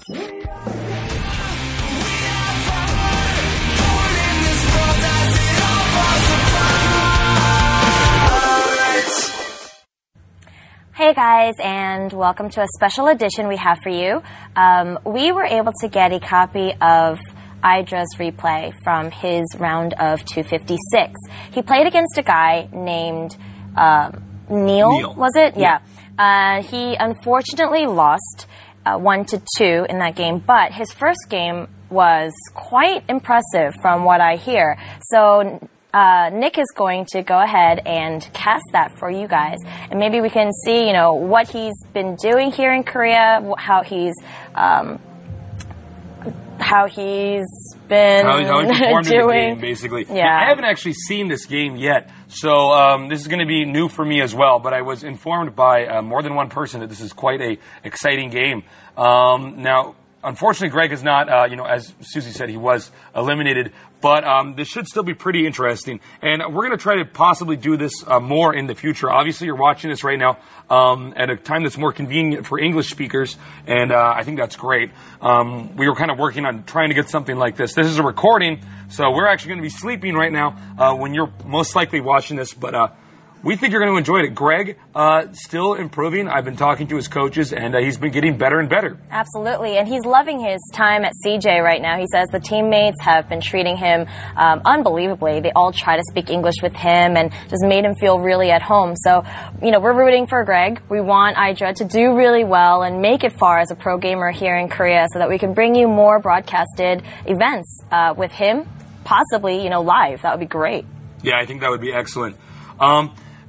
Hey guys, and welcome to a special edition we have for you. We were able to get a copy of IdrA's replay from his round of 256. He played against a guy named NeeL, was it? Yeah. He unfortunately lost 1-2 in that game, but his first game was quite impressive from what I hear. So Nick is going to go ahead and cast that for you guys, and maybe we can see, you know, what he's been doing here in Korea, how he's been performed doing in the game, basically. Yeah. Now, I haven't actually seen this game yet, so this is going to be new for me as well. But I was informed by more than one person that this is quite a exciting game. Now, unfortunately, Greg is not, as Susie said, he was eliminated. But this should still be pretty interesting. And we're going to try to possibly do this more in the future. Obviously, you're watching this right now at a time that's more convenient for English speakers. And I think that's great. We were kind of working on trying to get something like this. This is a recording, so we're actually going to be sleeping right now when you're most likely watching this. But we think you're going to enjoy it. Greg, still improving. I've been talking to his coaches, and he's been getting better and better. Absolutely, and he's loving his time at CJ right now. He says the teammates have been treating him unbelievably. They all try to speak English with him and just made him feel really at home. So, you know, we're rooting for Greg. We want IdrA to do really well and make it far as a pro gamer here in Korea so that we can bring you more broadcasted events with him, possibly, you know, live. That would be great. Yeah, I think that would be excellent.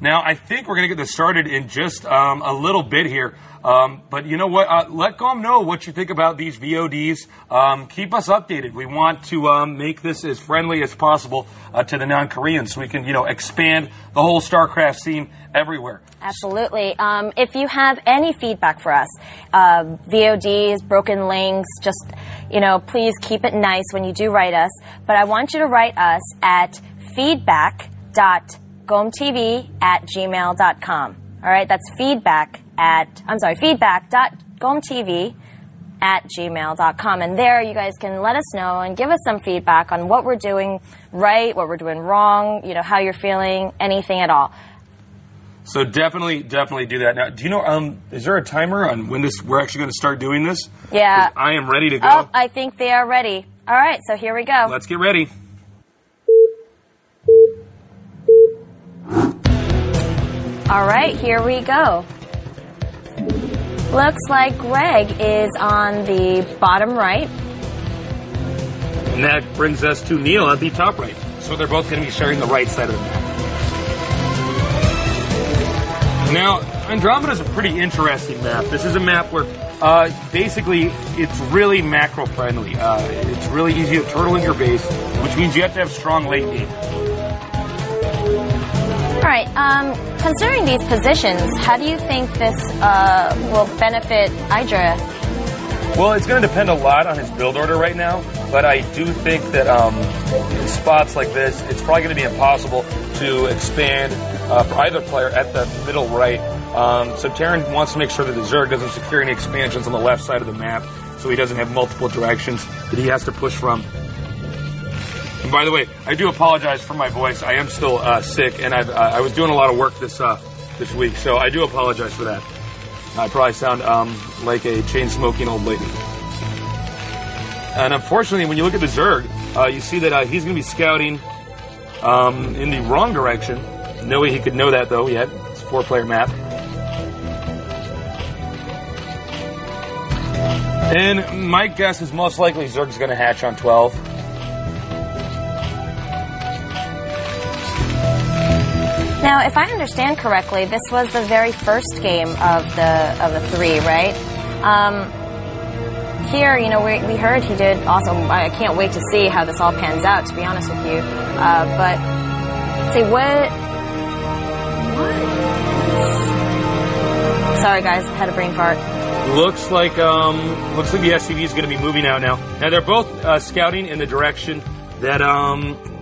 Now, I think we're going to get this started in just a little bit here. But you know what? Let Gom know what you think about these VODs. Keep us updated. We want to make this as friendly as possible to the non-Koreans so we can, expand the whole StarCraft scene everywhere. Absolutely. If you have any feedback for us, VODs, broken links, just, please keep it nice when you do write us. But I want you to write us at feedback.gomtv@gmail.com. All right, that's feedback.gomtv@gmail.com. And there you guys can let us know and give us some feedback on what we're doing right, what we're doing wrong, how you're feeling, anything at all. So definitely do that. Now, do you know, is there a timer on when we're actually going to start doing this? Yeah. I am ready to go. Oh, I think they are ready. All right, so here we go. Let's get ready. All right, here we go. Looks like Greg is on the bottom right. And that brings us to NeeL at the top right. So they're both going to be sharing the right side of the map. Now, Andromeda is a pretty interesting map. This is a map where basically it's really macro friendly. It's really easy to turtle in your base, which means you have to have strong late game. All right, considering these positions, how do you think this will benefit IdrA? Well, it's going to depend a lot on his build order right now, but I do think that in spots like this, it's probably going to be impossible to expand for either player at the middle right. So Terran wants to make sure that the Zerg doesn't secure any expansions on the left side of the map, so he doesn't have multiple directions that he has to push from. And by the way, I do apologize for my voice. I am still sick, and I was doing a lot of work this week, so I do apologize for that. I probably sound like a chain-smoking old lady. And unfortunately, when you look at the Zerg, you see that he's going to be scouting in the wrong direction. No way he could know that, though, yet. It's a 4-player map. And my guess is most likely Zerg's going to hatch on 12. Now, if I understand correctly, this was the very first game of the 3, right? Here, we heard he did awesome. I can't wait to see how this all pans out, to be honest with you. But see what? Sorry, guys, had a brain fart. Looks like the SCV is going to be moving out now. Now they're both scouting in the direction that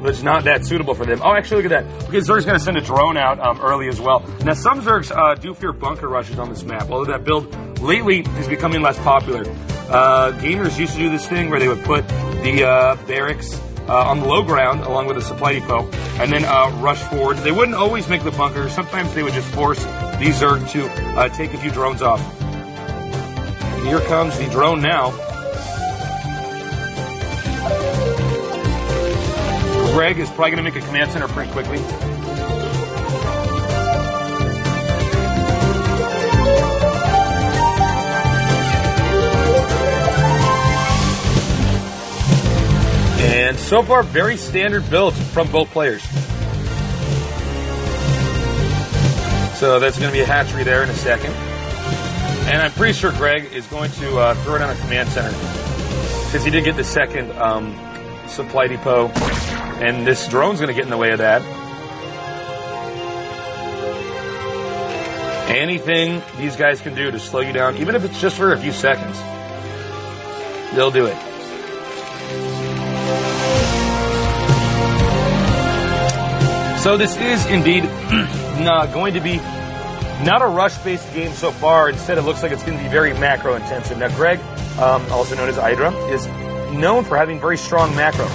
was not that suitable for them. Oh, actually, look at that. Okay, Zerg's going to send a drone out early as well. Now, some Zergs do fear bunker rushes on this map, although that build lately is becoming less popular. gamers used to do this thing where they would put the barracks on the low ground along with a supply depot and then rush forward. They wouldn't always make the bunker. Sometimes they would just force the Zerg to take a few drones off. Here comes the drone now. Greg is probably going to make a command center pretty quickly. And so far, very standard builds from both players. So that's going to be a hatchery there in a second. And I'm pretty sure Greg is going to throw it on a command center, because he did get the second supply depot, and this drone's going to get in the way of that. Anything these guys can do to slow you down, even if it's just for a few seconds, they'll do it. So this is indeed going to be not a rush-based game so far. Instead, it looks like it's going to be very macro-intensive. Now, Greg, also known as IdrA, is known for having very strong macro.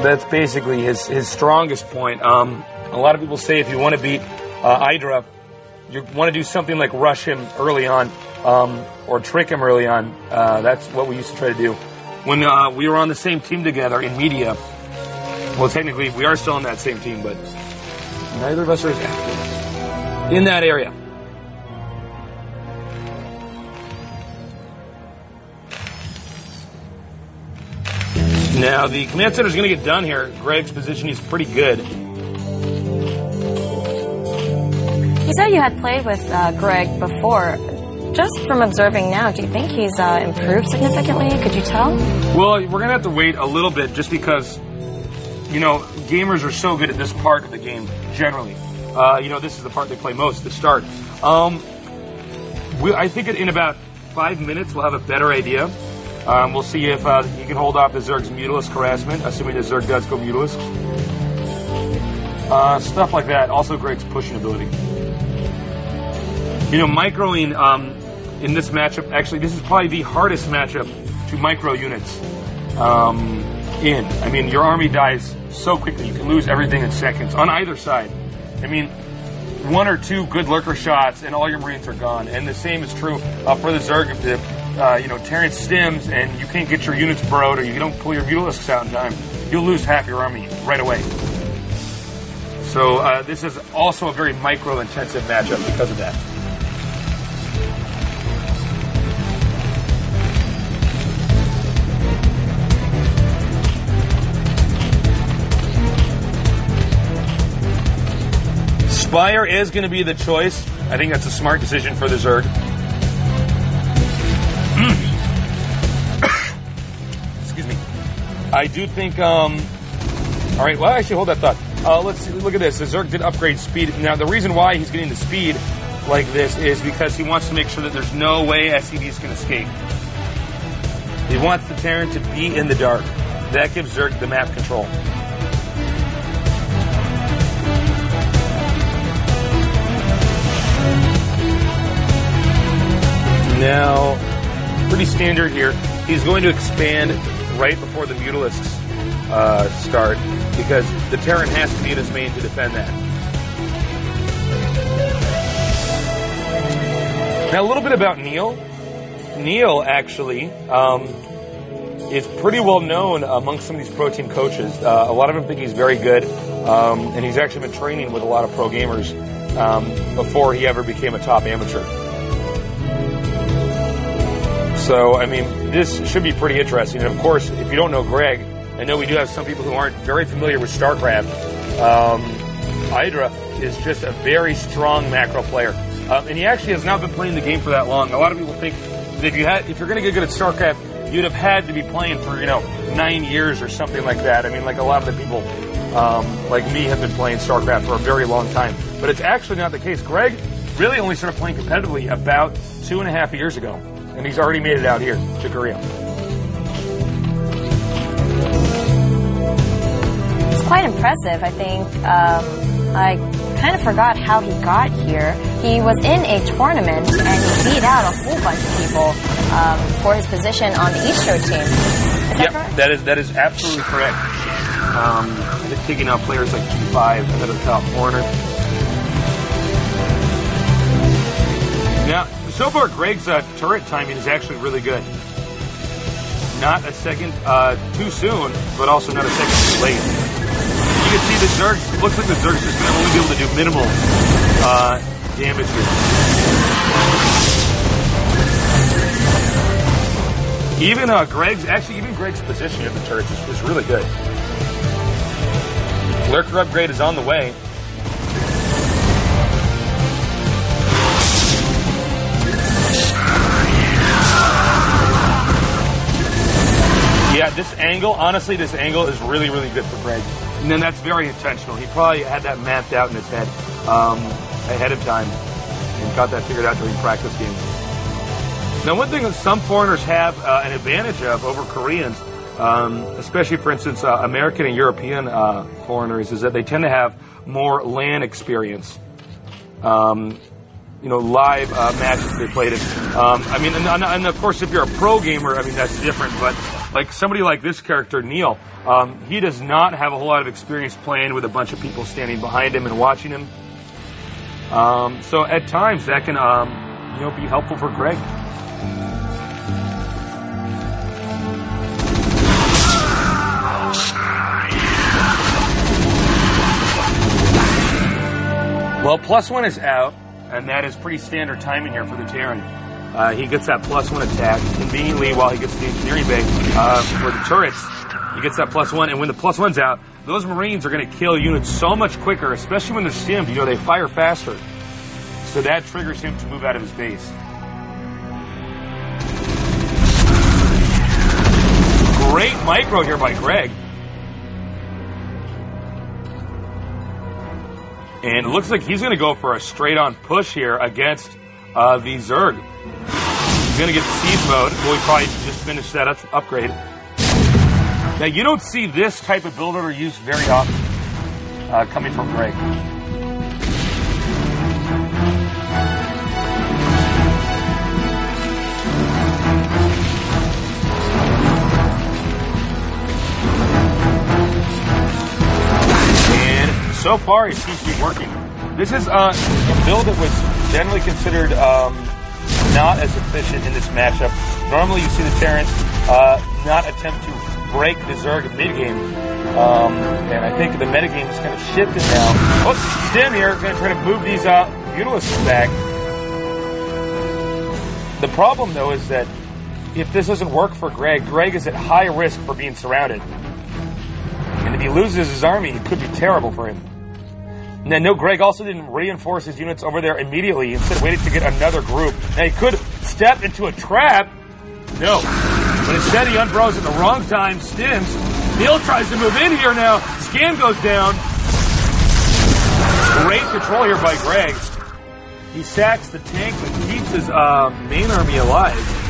That's basically his strongest point. A lot of people say if you want to beat IdrA, you want to do something like rush him early on or trick him early on. That's what we used to try to do. When we were on the same team together in media, well, technically we are still on that same team, but neither of us are as active in that area. Now, the command center is going to get done here. Greg's position is pretty good. You said you had played with Greg before. Just from observing now, do you think he's improved significantly? Could you tell? Well, we're going to have to wait a little bit just because, you know, gamers are so good at this part of the game, generally. You know, this is the part they play most, the start. I think in about 5 minutes we'll have a better idea. We'll see if he can hold off the Zerg's Mutalisk harassment, assuming the Zerg does go Mutalisk. Stuff like that. Also Greg's pushing ability. You know, microing in this matchup, actually, this is probably the hardest matchup to micro units in. I mean, your army dies so quickly. You can lose everything in seconds on either side. I mean, 1 or 2 good lurker shots and all your Marines are gone. And the same is true for the Zerg. If the you know, Terrence stims and you can't get your units burrowed or you don't pull your Mutalisks out in time, you'll lose half your army right away. So this is also a very micro-intensive matchup because of that. Spire is going to be the choice. I think that's a smart decision for the Zerg. Excuse me. I do think, all right, well, actually, hold that thought. Let's see, look at this. The Zerg did upgrade speed. Now, the reason why he's getting the speed like this is because he wants to make sure that there's no way SCVs can escape. He wants the Terran to be in the dark. That gives Zerg the map control. Now, pretty standard here. He's going to expand right before the Mutalisks start because the Terran has to be in his main to defend that. Now, a little bit about NeeL. NeeL actually is pretty well known amongst some of these pro team coaches. A lot of them think he's very good, and he's actually been training with a lot of pro gamers before he ever became a top amateur. So, I mean, this should be pretty interesting. And, of course, if you don't know Greg, I know we do have some people who aren't very familiar with StarCraft. IdrA is just a very strong macro player. And he actually has not been playing the game for that long. A lot of people think that if you're going to get good at StarCraft, you'd have had to be playing for, 9 years or something like that. I mean, like a lot of the people like me have been playing StarCraft for a very long time. But it's actually not the case. Greg really only started playing competitively about 2.5 years ago. And he's already made it out here to Korea. It's quite impressive, I think. I kind of forgot how he got here. he was in a tournament and he beat out a whole bunch of people for his position on the IdrA team. Is that correct? That is absolutely correct. I think taking out players like G5, another top foreigner. Now, so far, Greg's turret timing is actually really good. Not a second too soon, but also not a second too late. You can see the Zerg, looks like the Zerg's just going to only be able to do minimal damage here. Even Greg's positioning of the turrets is really good. Lurker upgrade is on the way. Yeah, this angle is really, really good for Greg. And then that's very intentional. He probably had that mapped out in his head ahead of time and got that figured out during practice games. Now, one thing that some foreigners have an advantage of over Koreans, especially, for instance, American and European foreigners, is that they tend to have more LAN experience. Live matches they played in. And of course, if you're a pro gamer, that's different. But like somebody like this character, NeeL, he does not have a whole lot of experience playing with a bunch of people standing behind him and watching him. So at times that can, be helpful for Greg. Well, +1 is out. And that is pretty standard timing here for the Terran. He gets that +1 attack conveniently while he gets the engineering bay for the turrets. He gets that +1, and when the +1's out, those Marines are going to kill units so much quicker, especially when they're stimmed. They fire faster. So that triggers him to move out of his base. Great micro here by Greg. And it looks like he's going to go for a straight-on push here against the Zerg. He's going to get the siege mode. Well, he probably just finished that upgrade. Now, you don't see this type of build order used very often coming from Greg. So far, it seems to be working. This is a build that was generally considered not as efficient in this matchup. Normally, you see the Terrans not attempt to break the Zerg mid-game. And I think the metagame is kind of shifted now. Oh, Stim here is going to try to move these Mutalisks back. The problem, though, is that if this doesn't work for Greg, Greg is at high risk for being surrounded. And if he loses his army, it could be terrible for him. Now, no, Greg also didn't reinforce his units over there immediately. Instead, waited to get another group. Now, he could step into a trap. No. But instead, he unbros at the wrong time, stims. NeeL tries to move in here now. Scan goes down. Great control here by Greg. He sacks the tank but keeps his main army alive.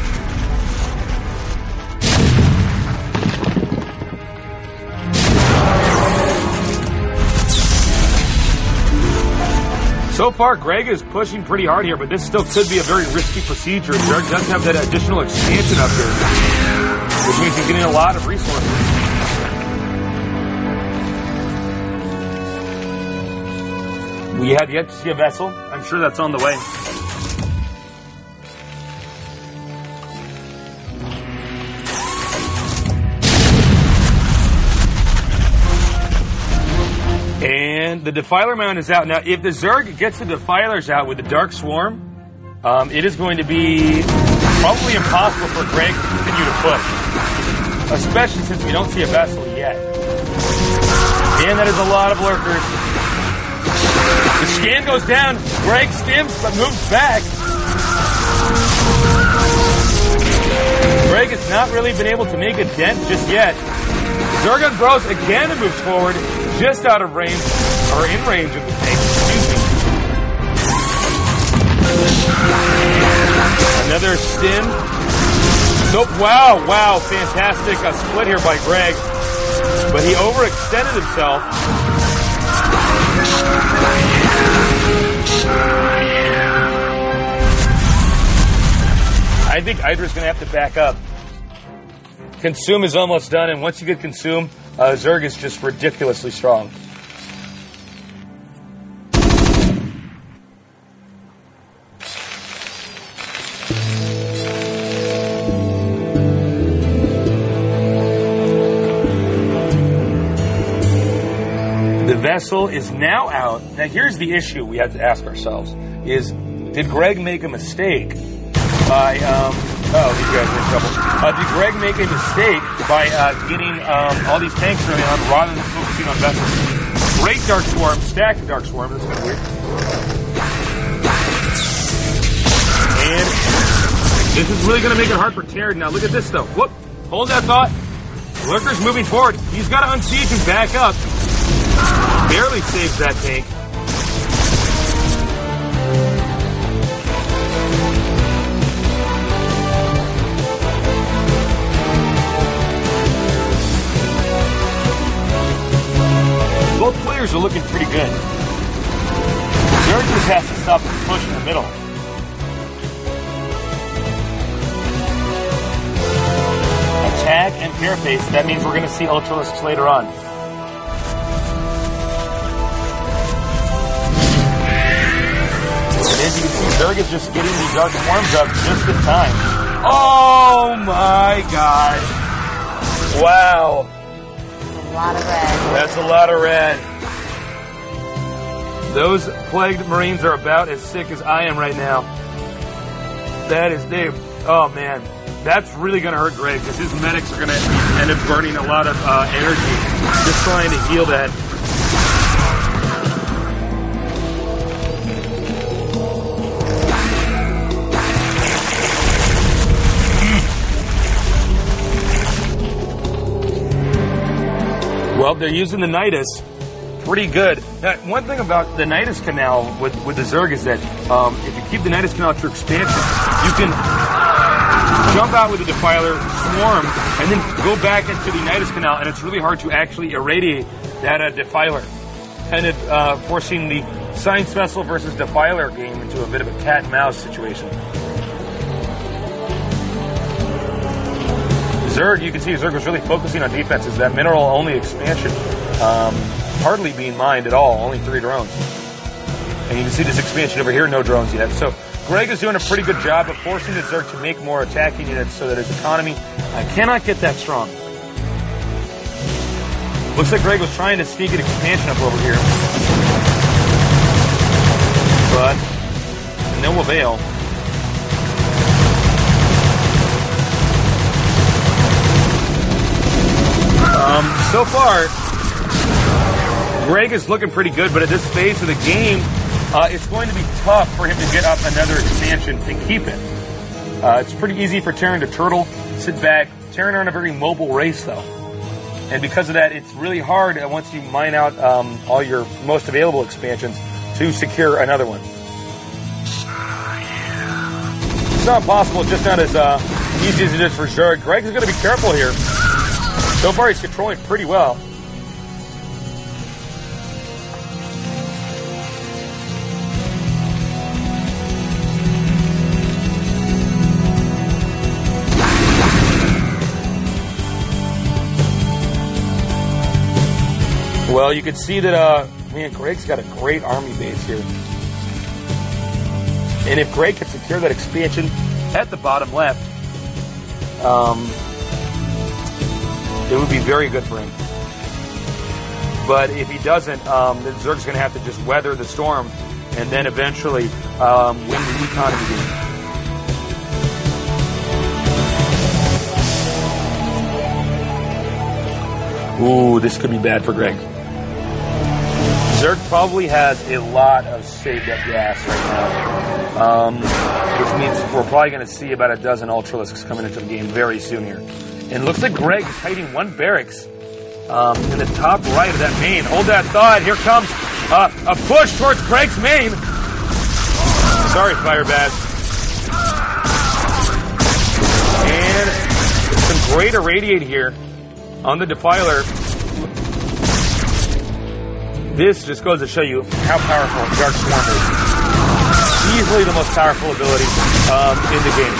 So far, Greg is pushing pretty hard here, but this still could be a very risky procedure. Zerg doesn't have that additional expansion up here, which means he's getting a lot of resources. We have yet to see a vessel. I'm sure that's on the way. And the Defiler Mound is out. Now, if the Zerg gets the Defilers out with the Dark Swarm, it is going to be probably impossible for Greg to continue to push. Especially since we don't see a vessel yet. And that is a lot of lurkers. The scan goes down. Greg stims but moves back. Greg has not really been able to make a dent just yet. Zerg bros again and moves forward. Just out of range, or in range of the tank, excuse me. Another stim. Nope, wow, fantastic. A split here by Greg. But he overextended himself. I think IdrA's going to have to back up. Consume is almost done, and once you get Consume, Zerg is just ridiculously strong. The vessel is now out. Now here's the issue we have to ask ourselves is, did Greg make a mistake by, these guys are in trouble. Did Greg make a mistake by getting all these tanks early on rather than focusing on vessels? Great Dark Swarm, stacked Dark Swarm, that's kind of weird. And this is really going to make it hard for Terran. Now look at this though. Whoop, hold that thought. Lurker's moving forward. He's got to unsiege and back up. Barely saves that tank. Both players are looking pretty good. Zerg just has to stop the push in the middle. Attack and carapace. That means we're going to see Ultralisks later on. And as you can see, Zerg is just getting the Dark Swarms up just in time. Oh my god. Wow. A lot of red. That's a lot of red. Those plagued Marines are about as sick as I am right now. That is, oh man. That's really going to hurt Greg because his medics are going to end up burning a lot of energy just trying to heal that. Well, they're using the Nidus pretty good. Now, one thing about the Nidus Canal with the Zerg is that if you keep the Nidus Canal at your expansion, you can jump out with the Defiler, swarm, and then go back into the Nidus Canal, and it's really hard to actually irradiate that Defiler. Kind of forcing the Science Vessel versus Defiler game into a bit of a cat and mouse situation. Zerg, you can see Zerg was really focusing on defenses. That mineral-only expansion hardly being mined at all, only 3 drones. And you can see this expansion over here, no drones yet. So Greg is doing a pretty good job of forcing the Zerg to make more attacking units so that his economy cannot get that strong. Looks like Greg was trying to sneak an expansion up over here. But no avail. So far, Greg is looking pretty good, but at this phase of the game, it's going to be tough for him to get up another expansion and keep it. It's pretty easy for Terran to turtle, sit back. Terran aren't a very mobile race, though. And because of that, it's really hard once you mine out all your most available expansions to secure another one. It's not possible, just not as easy as it is for Zerg. Greg is going to be careful here. So far, he's controlling pretty well. Well, you can see that, man, Greg's got a great army base here. And if Greg can secure that expansion at the bottom left, it would be very good for him. But if he doesn't, then Zerg's going to have to just weather the storm and then eventually win the economy game. Ooh, this could be bad for Greg. Zerg probably has a lot of saved up gas right now, which means we're probably going to see about a dozen Ultralisks coming into the game very soon here. And it looks like Greg is hiding one barracks in the top right of that main. Hold that thought. Here comes a push towards Greg's main. Sorry, Firebats. And some great irradiate here on the Defiler. This just goes to show you how powerful Dark Swarm is. Easily the most powerful ability in the game.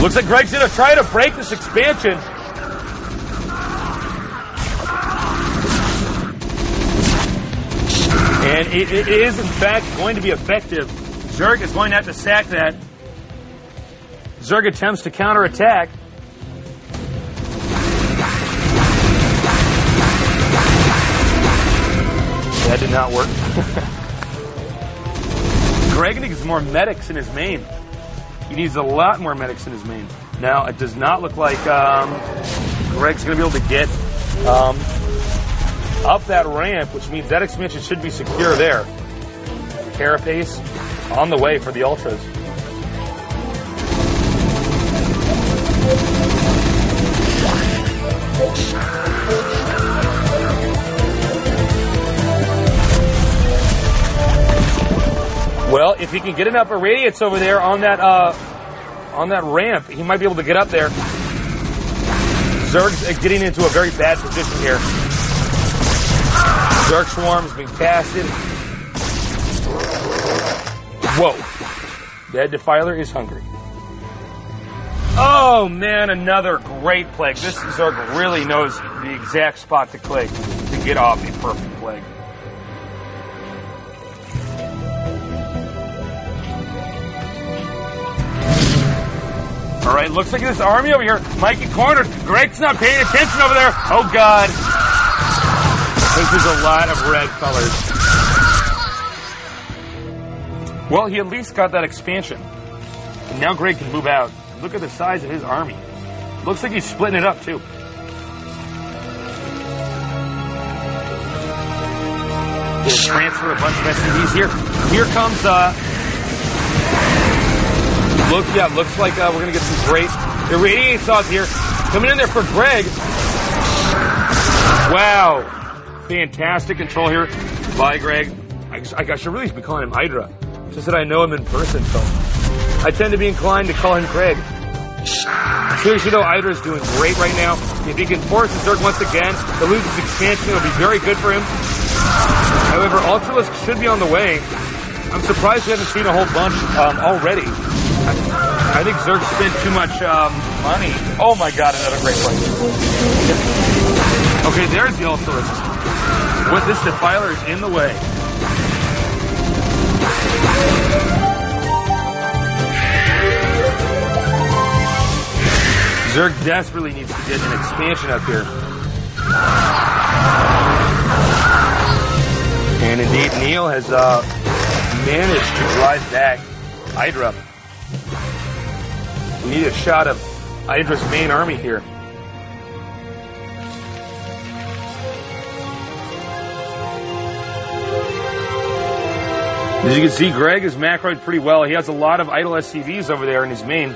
Looks like Greg's going to try to break this expansion. And it is, in fact, going to be effective. Zerg is going to have to sack that. Zerg attempts to counterattack. That did not work. Greg needs more medics in his main. He needs a lot more medics in his main. Now, it does not look like Greg's going to be able to get up that ramp, which means that expansion should be secure there. Carapace on the way for the Ultras. Well, if he can get enough irradiates over there on that ramp, he might be able to get up there. Zerg's getting into a very bad position here. Zerg Swarm's being casted. Whoa. That Defiler is hungry. Oh, man, another great plague. This Zerg really knows the exact spot to click to get off a perfect plague. All right, looks like this army over here might get cornered. Greg's not paying attention over there. Oh, God. This is a lot of red colors. Well, he at least got that expansion. And now Greg can move out. Look at the size of his army. Looks like he's splitting it up, too. He'll transfer a bunch of SCVs here. Here comes, looks like we're going to get some great irradiate saws here. Coming in there for Greg. Wow. Fantastic control here by Greg. I should really be calling him IdrA. Just that I know him in person, so I tend to be inclined to call him Greg. Seriously though, IdrA is doing great right now. If he can force the Zerg once again to lose his expansion, it'll be very good for him. However, Ultralisk should be on the way. I'm surprised we haven't seen a whole bunch already. I think Zerg spent too much money. Oh my God, another great play. Okay, there's the Ultralisk. What this Defiler is in the way. Zerg desperately needs to get an expansion up here. And indeed, NeeL has managed to drive back IdrA. We need a shot of IdrA's main army here. As you can see, Greg is macroed pretty well. He has a lot of idle SCVs over there in his main.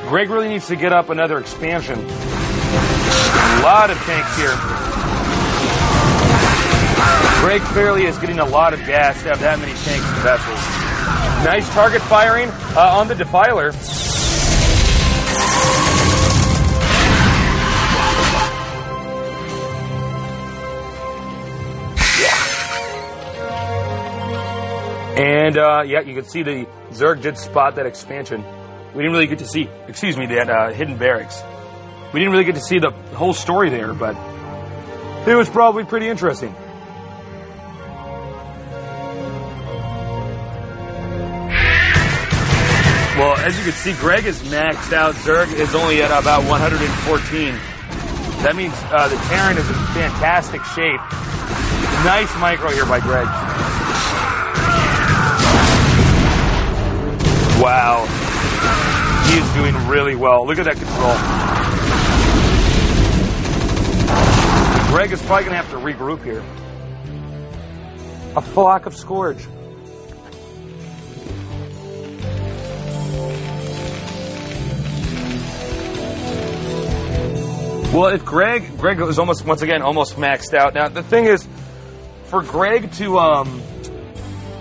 Greg really needs to get up another expansion. A lot of tanks here. Greg clearly is getting a lot of gas to have that many tanks and vessels. Nice target firing on the Defiler. And, yeah, you can see the Zerg did spot that expansion. We didn't really get to see, that hidden barracks. We didn't really get to see the whole story there, but it was probably pretty interesting. Well, as you can see, Greg is maxed out. Zerg is only at about 114. That means the Terran is in fantastic shape. Nice micro here by Greg. Wow. He is doing really well. Look at that control. Greg is probably going to have to regroup here. A flock of Scourge. Well, if Greg is almost maxed out. Now, the thing is, for Greg to,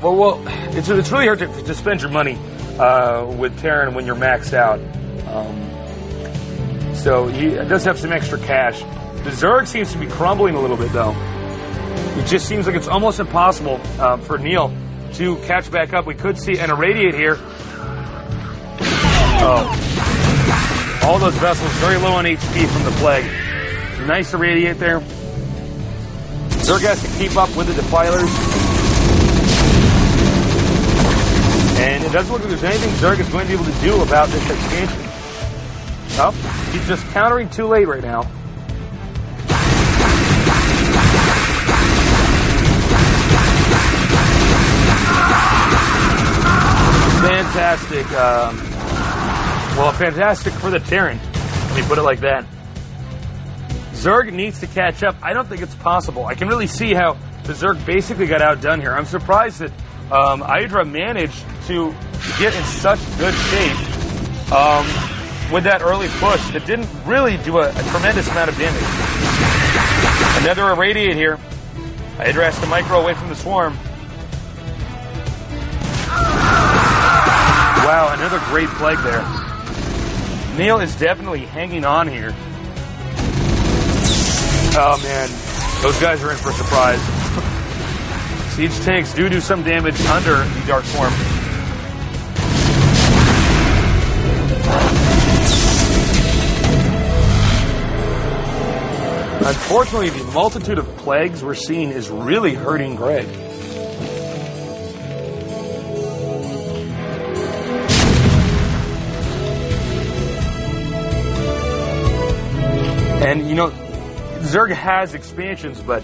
it's really hard to spend your money with Terran when you're maxed out. So he does have some extra cash. The Zerg seems to be crumbling a little bit, though. It just seems like it's almost impossible for NeeL to catch back up. We could see an irradiate here. Oh. All those vessels very low on HP from the Plague. Nice irradiate there. Zerg has to keep up with the Defilers. And it doesn't look like there's anything Zerg is going to be able to do about this expansion. Oh, he's just countering too late right now. Fantastic. Well, fantastic for the Terran. Let me put it like that. Zerg needs to catch up. I don't think it's possible. I can really see how the Zerg basically got outdone here. I'm surprised that IdrA managed to get in such good shape with that early push that didn't really do a tremendous amount of damage. Another irradiate here. IdrA has to micro away from the swarm. Wow, another great Plague there. NeeL is definitely hanging on here. Oh man, those guys are in for a surprise. Siege tanks do some damage under the Dark Swarm. Unfortunately, the multitude of plagues we're seeing is really hurting Greg. And, you know, Zerg has expansions, but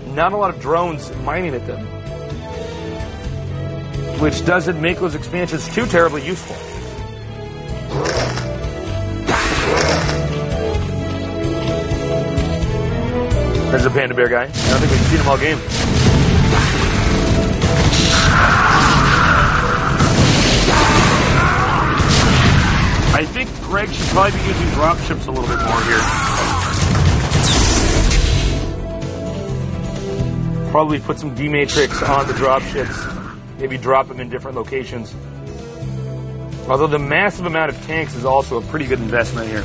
not a lot of drones mining at them. Which doesn't make those expansions too terribly useful. There's a Panda Bear guy. I don't think we've seen him all game. I think Greg should probably be using dropships a little bit more here. Probably put some D-Matrix on the dropships. Maybe drop them in different locations. Although the massive amount of tanks is also a pretty good investment here.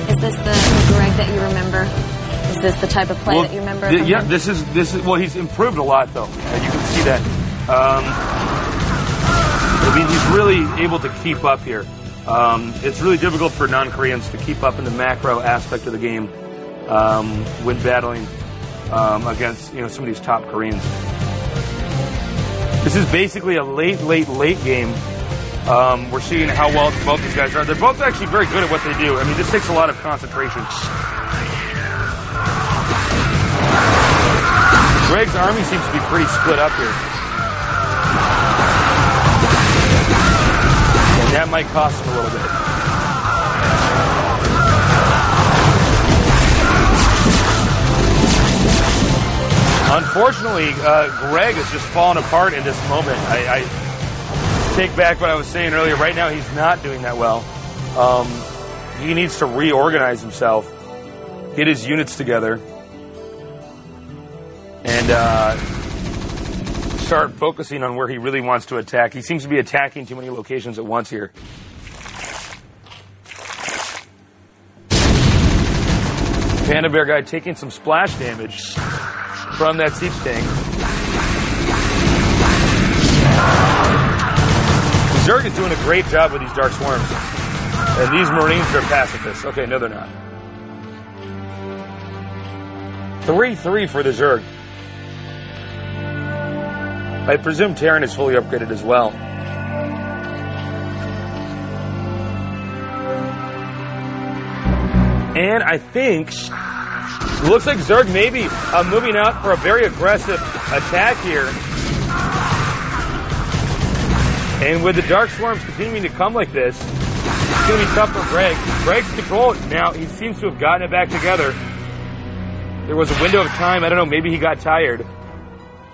Is this the Greg that you remember? Is this the type of play that you remember? Yeah, this is. Well, he's improved a lot, though. You can see that. I mean, he's really able to keep up here. It's really difficult for non-Koreans to keep up in the macro aspect of the game when battling against some of these top Koreans. This is basically a late game. We're seeing how well both these guys are. They're both actually very good at what they do. I mean, this takes a lot of concentration. Greg's army seems to be pretty split up here. And that might cost him a little bit. Unfortunately, Greg is just falling apart in this moment. I take back what I was saying earlier. Right now, he's not doing that well. He needs to reorganize himself, get his units together, and start focusing on where he really wants to attack. He seems to be attacking too many locations at once here. Panda Bear guy taking some splash damage from that siege tank. Zerg is doing a great job with these Dark Swarms. And these Marines are pacifists. Okay, no, they're not. 3-3 for the Zerg. I presume Terran is fully upgraded as well. And I think it looks like Zerg may be moving out for a very aggressive attack here. And with the Dark Swarms continuing to come like this, it's going to be tough for Greg. Greg's control now, he seems to have gotten it back together. There was a window of time, I don't know, maybe he got tired.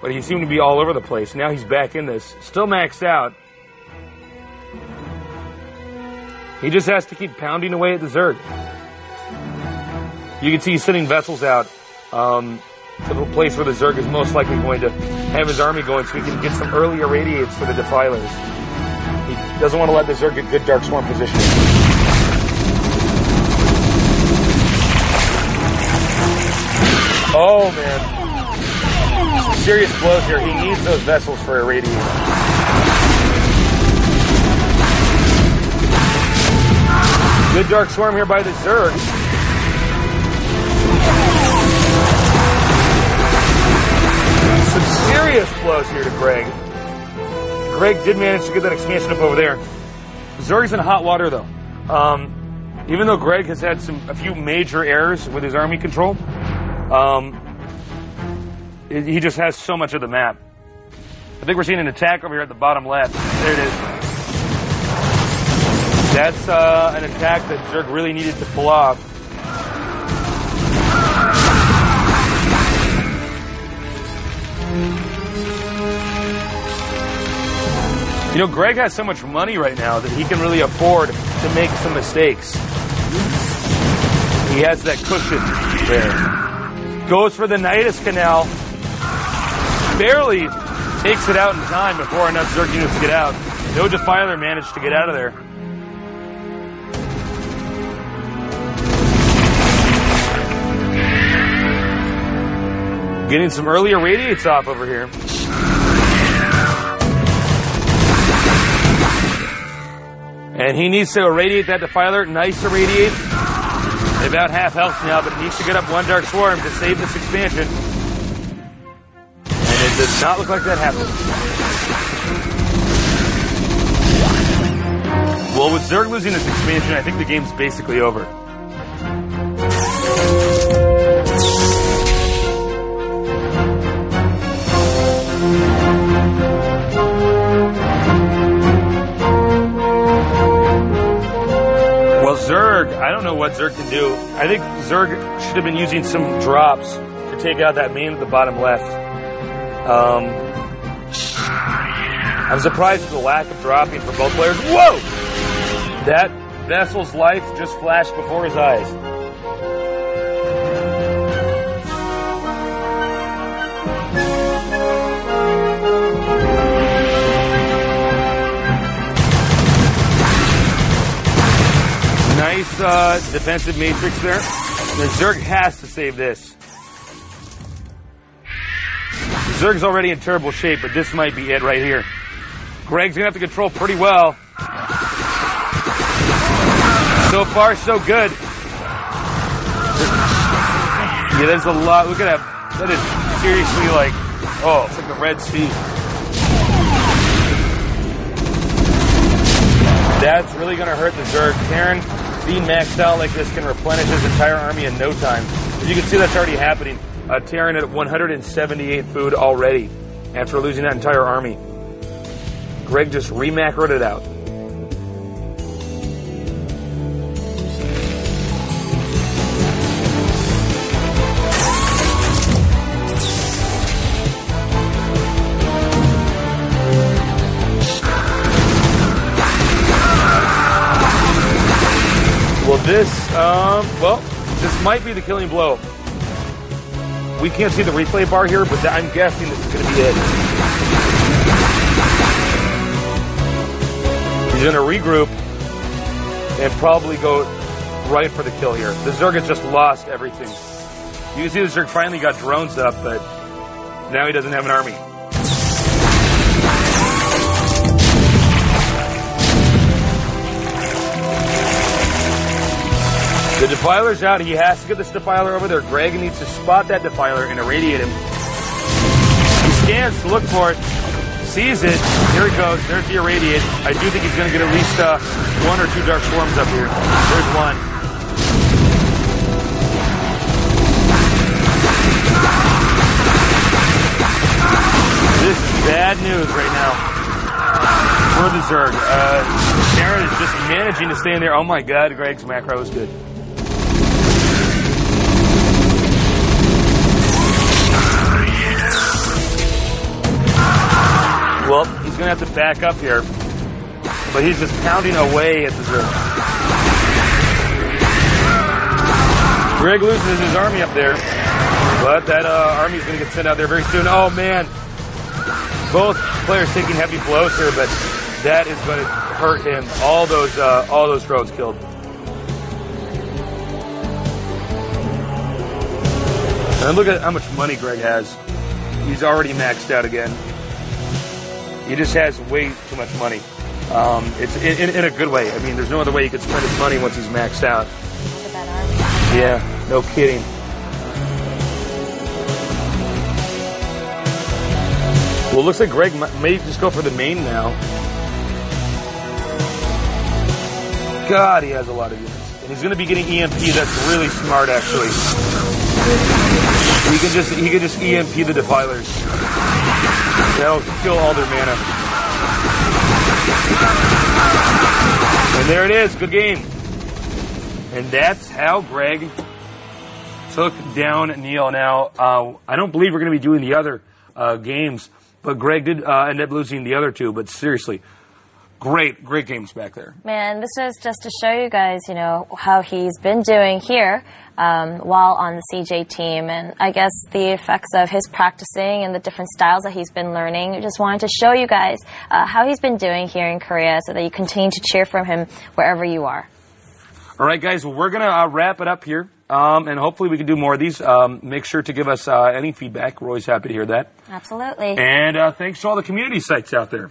But he seemed to be all over the place. Now he's back in this. Still maxed out. He just has to keep pounding away at the Zerg. You can see he's sending vessels out to the place where the Zerg is most likely going to have his army going so he can get some early irradiates for the Defilers. He doesn't want to let the Zerg get good Dark Swarm positioning. Oh, man. serious blows here. He needs those vessels for irradiating. Good Dark Swarm here by the Zerg. Some serious blows here to Greg. Greg did manage to get that expansion up over there. Zerg's in hot water, though. Even though Greg has had a few major errors with his army control, he just has so much of the map. I think we're seeing an attack over here at the bottom left. There it is. That's an attack that Zerg really needed to pull off. You know, Greg has so much money right now that he can really afford to make some mistakes. He has that cushion there. Goes for the Nidus Canal. Barely takes it out in time before enough Zerg units to get out. No Defiler managed to get out of there. Getting some early irradiates off over here. And he needs to irradiate that Defiler. Nice irradiate. About half health now, but he needs to get up one Dark Swarm to save this expansion. And it does not look like that happened. Well, with Zerg losing this expansion, I think the game's basically over. Zerg, I don't know what Zerg can do. I think Zerg should have been using some drops to take out that main at the bottom left. I'm surprised at the lack of dropping for both players. Whoa! That vessel's life just flashed before his eyes. Nice defensive matrix there. The Zerg has to save this. Zerg's already in terrible shape, but this might be it right here. Greg's going to have to control pretty well. So far, so good. Yeah, there's a lot. Look at that. That is seriously like, oh, it's like the Red Sea. That's really going to hurt the Zerg. Terran, being maxed out like this, can replenish his entire army in no time. As you can see, that's already happening. Terran at 178 food already after losing that entire army. Greg just re-macroed it out. This might be the killing blow. We can't see the replay bar here, but I'm guessing this is going to be it. He's going to regroup and probably go right for the kill here. The Zerg has just lost everything. You can see the Zerg finally got drones up, but now he doesn't have an army. The Defiler's out. He has to get this Defiler over there. Greg needs to spot that Defiler and irradiate him. He scans to look for it. Sees it. Here he goes. There's the irradiate. I do think he's going to get at least one or two Dark Swarms up here. There's one. This is bad news right now for the Zerg. Aaron is just managing to stay in there. Oh my god, Greg's macro is good. Well, he's going to have to back up here. But he's just pounding away at the Zerg. Greg loses his army up there. But that army's going to get sent out there very soon. Oh, man. Both players taking heavy blows here, but that is going to hurt him. All those drones killed. And look at how much money Greg has. he's already maxed out again. He just has way too much money. It's in a good way. I mean, there's no other way he could spend his money once he's maxed out. Look at that army. Yeah, no kidding. Well, it looks like Greg may just go for the main now. God, he has a lot of units. And he's going to be getting EMP. That's really smart, actually. He could just EMP the defilers. That'll kill all their mana. And there it is. Good game. And that's how Greg took down NeeL. Now, I don't believe we're going to be doing the other games, but Greg did end up losing the other two. But seriously, great games back there. Man, this is just to show you guys, you know, how he's been doing here while on the CJ team, and I guess the effects of his practicing and the different styles that he's been learning. Just wanted to show you guys how he's been doing here in Korea so that you continue to cheer from him wherever you are. All right, guys, well, we're going to wrap it up here, and hopefully we can do more of these. Make sure to give us any feedback. We're always happy to hear that. Absolutely. And thanks to all the community sites out there.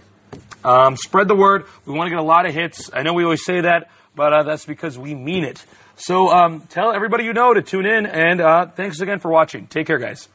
Spread the word. We want to get a lot of hits. I know we always say that, but that's because we mean it. So tell everybody you know to tune in, and thanks again for watching. Take care, guys.